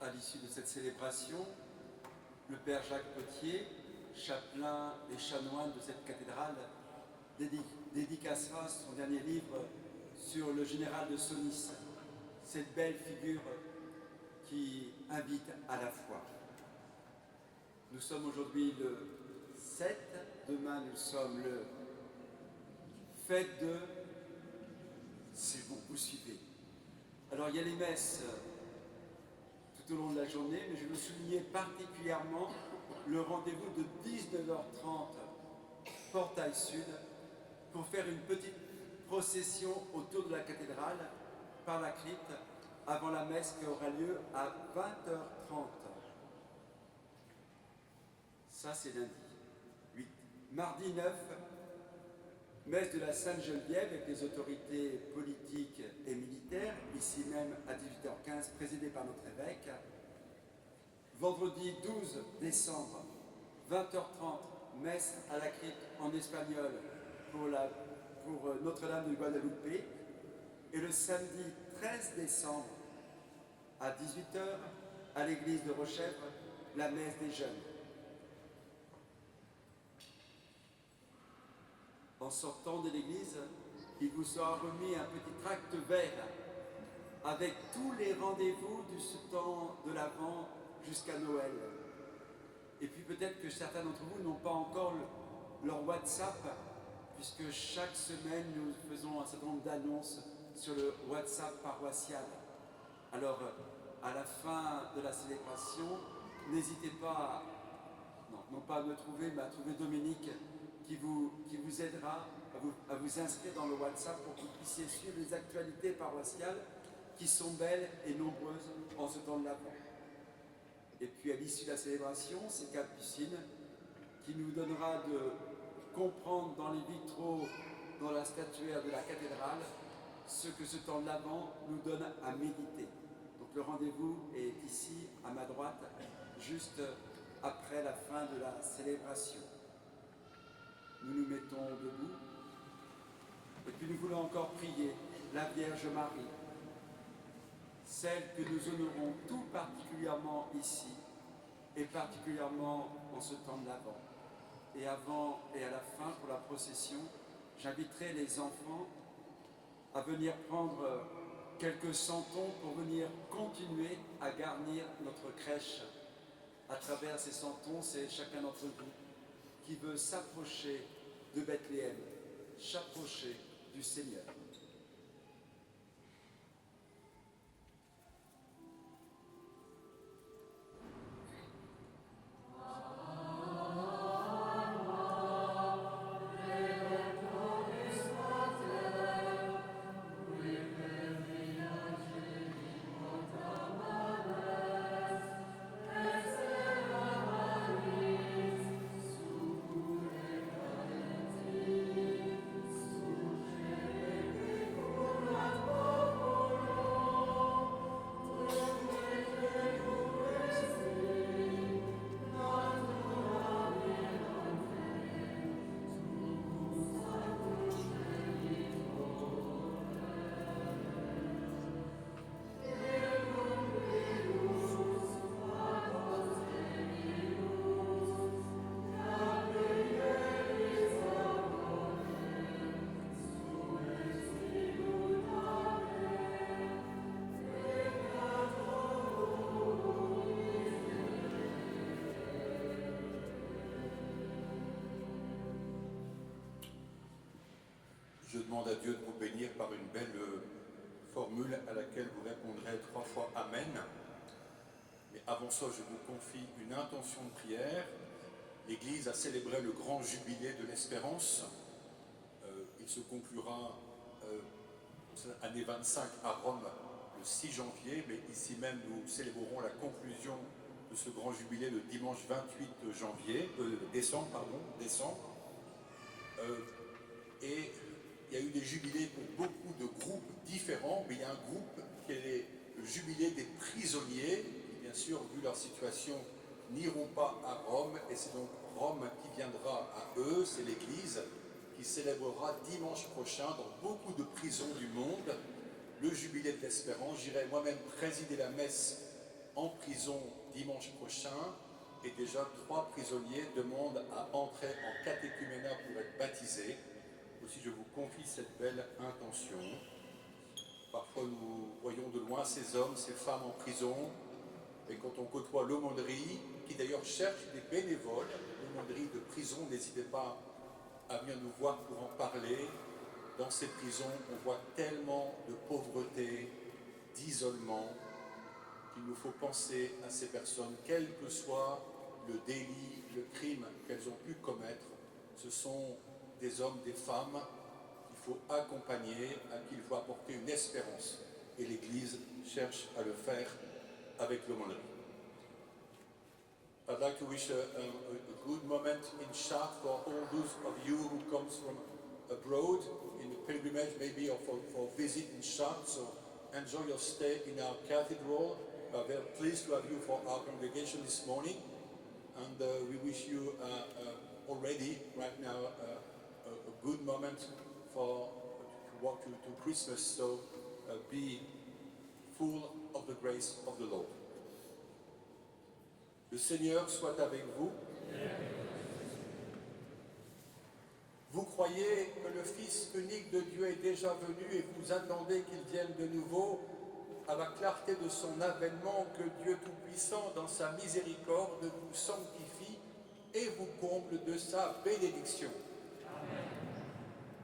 À l'issue de cette célébration, le Père Jacques Potier, chapelain et chanoine de cette cathédrale, dédicacera son dernier livre sur le général de Senlis, cette belle figure qui invite à la foi. Nous sommes aujourd'hui le 7, demain nous sommes le fête de... C'est bon, vous suivez. Alors il y a les messes tout au long de la journée, mais je veux souligner particulièrement le rendez-vous de 19h30, portail sud, pour faire une petite procession autour de la cathédrale par la crypte avant la messe qui aura lieu à 20h30. Ça, c'est lundi 8. Mardi 9, messe de la Sainte Geneviève avec les autorités politiques et militaires, ici même à 18h15, présidée par notre évêque. Vendredi 12 décembre, 20h30, messe à la crypte en espagnol pour Notre-Dame de Guadalupe. Et le samedi 13 décembre, à 18h, à l'église de Rochèvre, la messe des jeunes. En sortant de l'église, il vous sera remis un petit tract vert avec tous les rendez-vous de ce temps de l'Avent jusqu'à Noël. Et puis peut-être que certains d'entre vous n'ont pas encore leur WhatsApp, puisque chaque semaine nous faisons un certain nombre d'annonces sur le WhatsApp paroissial. Alors, à la fin de la célébration, n'hésitez pas, non pas à me trouver, mais à trouver Dominique, qui vous aidera à vous inscrire dans le WhatsApp pour que vous puissiez suivre les actualités paroissiales qui sont belles et nombreuses en ce temps de l'Avent. Et puis à l'issue de la célébration, c'est Capucine qui nous donnera de comprendre dans les vitraux, dans la statuaire de la cathédrale, ce que ce temps de l'Avent nous donne à méditer. Donc le rendez-vous est ici, à ma droite, juste après la fin de la célébration. Nous nous mettons debout et puis nous voulons encore prier la Vierge Marie, celle que nous honorons tout particulièrement ici et particulièrement en ce temps de l'Avent. Et avant et à la fin, pour la procession, j'inviterai les enfants à venir prendre quelques santons pour venir continuer à garnir notre crèche. À travers ces santons, c'est chacun d'entre vous qui veut s'approcher de Bethléem, s'approcher du Seigneur. Amen. demande à Dieu de vous bénir par une belle formule à laquelle vous répondrez 3 fois Amen. Mais avant ça, je vous confie une intention de prière. L'Église a célébré le grand jubilé de l'espérance. Il se conclura année 25 à Rome le 6 janvier, mais ici même nous célébrerons la conclusion de ce grand jubilé le dimanche 28 décembre. Et il y a eu des jubilés pour beaucoup de groupes différents, mais il y a un groupe qui est le jubilé des prisonniers, qui bien sûr, vu leur situation, n'iront pas à Rome, et c'est donc Rome qui viendra à eux, c'est l'Église qui célébrera dimanche prochain dans beaucoup de prisons du monde le jubilé de l'espérance. J'irai moi-même présider la messe en prison dimanche prochain, et déjà 3 prisonniers demandent à entrer en catéchuménat pour être baptisés. Aussi, je vous confie cette belle intention. Parfois, nous voyons de loin ces hommes, ces femmes en prison, et quand on côtoie l'aumônerie, qui d'ailleurs cherche des bénévoles, l'aumônerie de prison, n'hésitez pas à venir nous voir pour en parler. Dans ces prisons, on voit tellement de pauvreté, d'isolement, qu'il nous faut penser à ces personnes, quel que soit le délit, le crime qu'elles ont pu commettre. Ce sont des hommes, des femmes qu'il faut accompagner, à qui il faut apporter une espérance. Et l'Église cherche à le faire avec l'aumônerie. I'd like to wish a good moment in Chartres for all those of you who comes from abroad in a pilgrimage, maybe or for visit in Chartres. So enjoy your stay in our cathedral. We are very pleased to have you for our congregation this morning, and we wish you already right now a good moment to walk to Christmas. So be full of the grace of the Lord. Le Seigneur soit avec vous. Vous croyez que le Fils unique de Dieu est déjà venu et vous attendez qu'il vienne de nouveau à la clarté de son avènement, que Dieu Tout-Puissant, dans sa miséricorde, vous sanctifie et vous comble de sa bénédiction.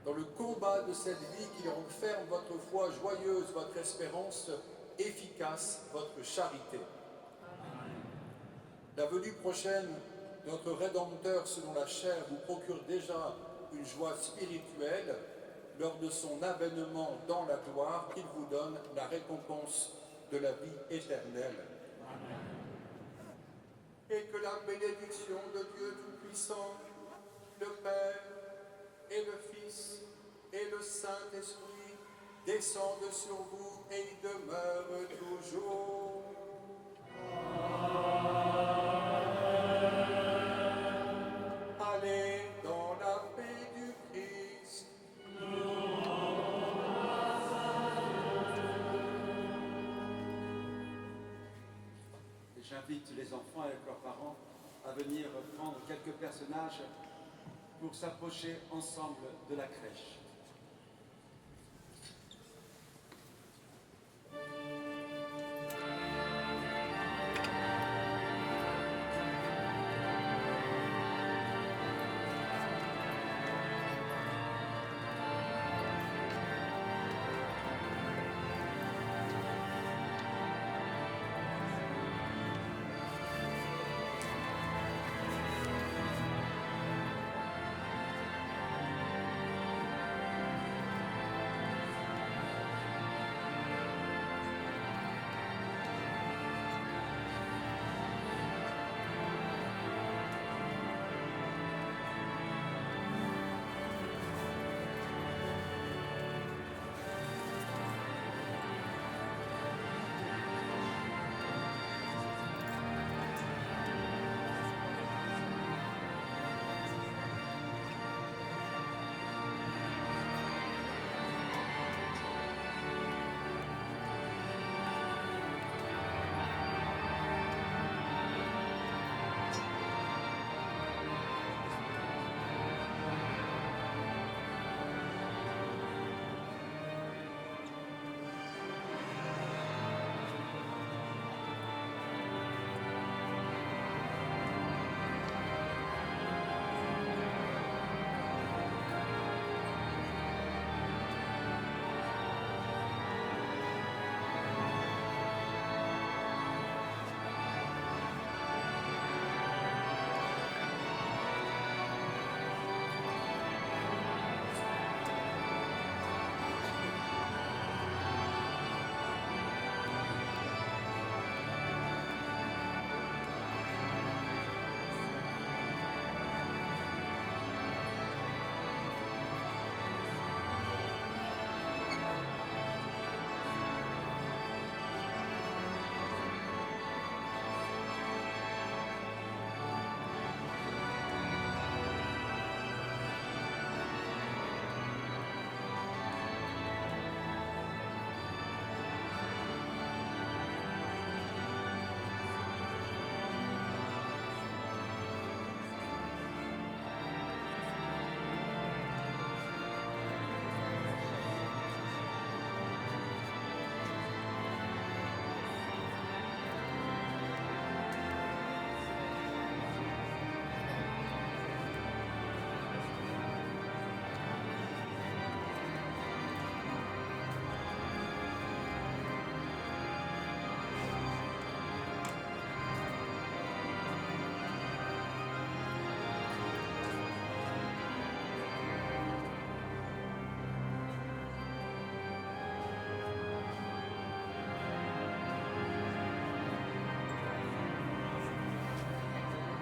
Dans le combat de cette vie, qu'il rende ferme votre foi joyeuse, votre espérance efficace, votre charité. La venue prochaine, notre Rédempteur selon la chair vous procure déjà une joie spirituelle lors de son avènement dans la gloire, qu'il vous donne la récompense de la vie éternelle. Amen. Et que la bénédiction de Dieu Tout-Puissant, le Père et le Fils et le Saint-Esprit descendent sur vous et y demeurent toujours. Allez dans la paix du Christ. J'invite les enfants avec leurs parents à venir prendre quelques personnages pour s'approcher ensemble de la crèche.